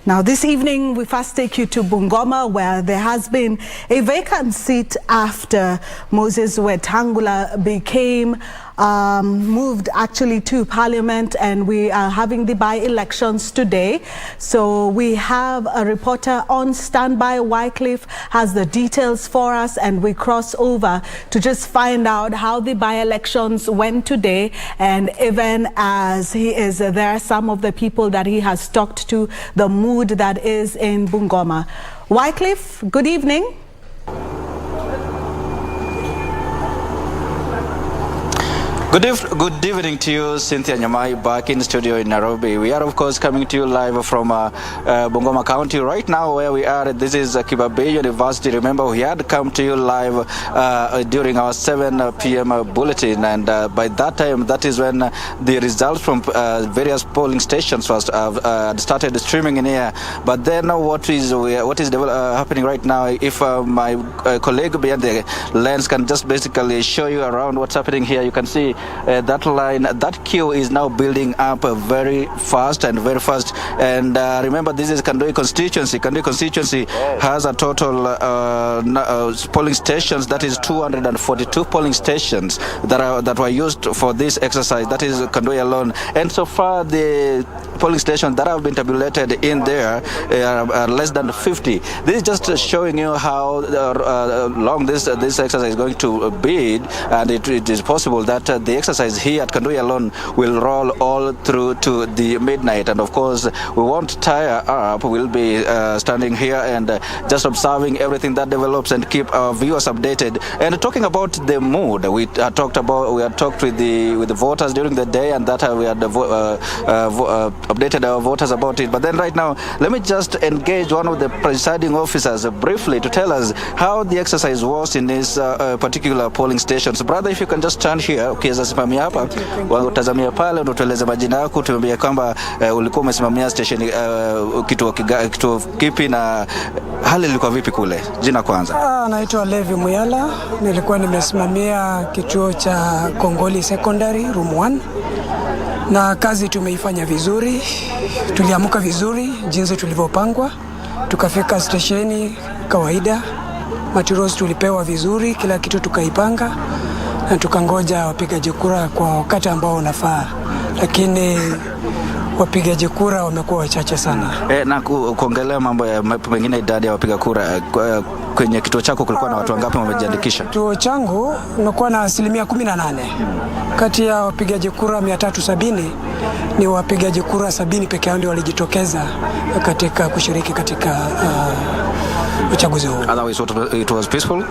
Now, this evening, we first take you to Bungoma, where there has been a vacant seat after Moses Wetangula became moved actually to Parliament, and we are having the by-elections today. So we have a reporter on standby. Wycliffe has the details for us, and we cross over to just find out how the by-elections went today. And even as he is there, some of the people that he has talked to, the mood that is in Bungoma. Wycliffe, good evening. Good evening to you, Cynthia Nyamai, back in studio in Nairobi. We are, of course, coming to you live from Bugoma County. Right now, where we are, this is KBC University. Remember, we had come to you live during our 7 p.m. bulletin, and by that time, that is when the results from various polling stations first started streaming in here. But then, what is happening right now? If my colleague behind the lens can just basically show you around what's happening here, you can see. That line, that queue is now building up very fast. And remember, this is Kandoi constituency. Kandoi constituency has a total polling stations, that is 242 polling stations that were used for this exercise. That is Kandoi alone. And so far, the polling stations that have been tabulated in there are less than 50. This is just showing you how long this exercise is going to be, and it is possible that the exercise here at Kandoi alone will roll all through to the midnight. And of course, we won't tire up. We'll be standing here and just observing everything that develops and keep our viewers updated. And talking about the mood, we had talked with the voters during the day, and that we had updated our voters about it. But then right now, let me just engage one of the presiding officers briefly to tell us how the exercise was in this particular polling stations. Brother, if you can just turn here, ukiweza simamia hapa, utazamia pale, utueleze majina yako, tuambie kwamba ulikuwa umesimamia station kituo kipi na hali ilikuwa vipi kule. Jina kwanza. Naitwa Levi Muyala, nilikuwa nimesimamia kituo cha Kongoli Secondary Room 1. Na kazi tumeifanya vizuri, tuliamka vizuri jinsi tulivyopangwa, tukafika stesheni kawaida, materials tulipewa vizuri, kila kitu tukaipanga, na tukangoja wapigaji kura kwa wakati ambao unafaa, lakini wapigaji kura wamekuwa wachache sana. Na kuongelea mambo ya pengine idadi ya wapiga kura, kwenye kituo chako kulikuwa na watu wangapi wamejiandikisha? Kituo changu kumekuwa na 18%. Kati ya wapigaji kura 370 ni wapigaji kura 70 pekee yao ndio walijitokeza katika kushiriki katika uchaguzi huu. Otherwise, it was peaceful?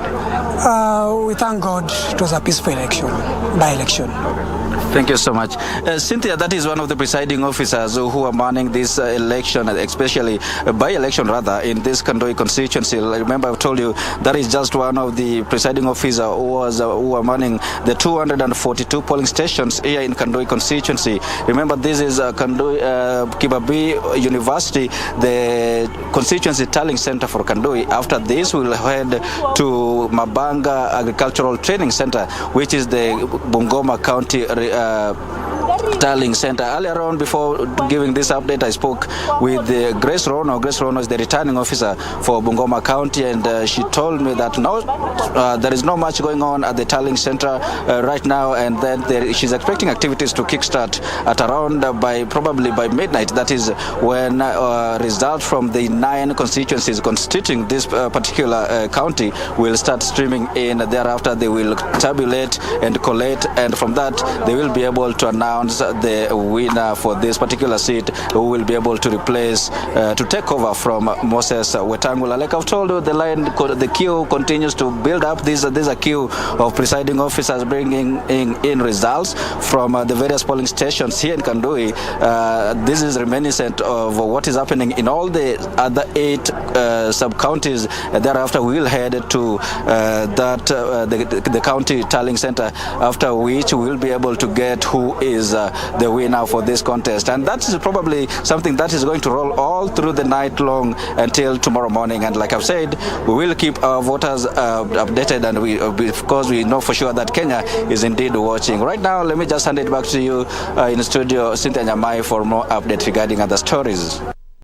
We thank God it was a peaceful election, by-election. Thank you so much. Cynthia, that is one of the presiding officers who are manning this election, especially by-election rather, in this Kandoi constituency. Remember, I've told you that is just one of the presiding officers who are manning the 242 polling stations here in Kandoi constituency. Remember, this is Kandoi KBC University, the constituency tallying center for Kandoi. After this, we'll head to Mabanga Agricultural Training Center, which is the Bungoma County tallying center. Earlier on, before giving this update, I spoke with Grace Rono. Grace Rono is the returning officer for Bugoma County, and she told me that there is not much going on at the tallying center right now, and that she's expecting activities to kickstart at around probably by midnight. That is when results from the 9 constituencies constituting this particular county will start streaming in. Thereafter, they will tabulate and collate, and from that, they will be able to announce the winner for this particular seat, who will be able to replace, to take over from Moses Wetangula. Like I've told you, the queue continues to build up. There's a queue of presiding officers bringing in results from the various polling stations here in Kandoi. This is reminiscent of what is happening in all the other 8 sub-counties. Thereafter, we will head to the county tallying center, after which we will be able to get who is the winner for this contest. And that is probably something that is going to roll all through the night long until tomorrow morning. And like I've said, we will keep our voters updated, and of course we know for sure that Kenya is indeed watching. Right now, let me just hand it back to you in studio, Cynthia Nyamai, for more updates regarding other stories.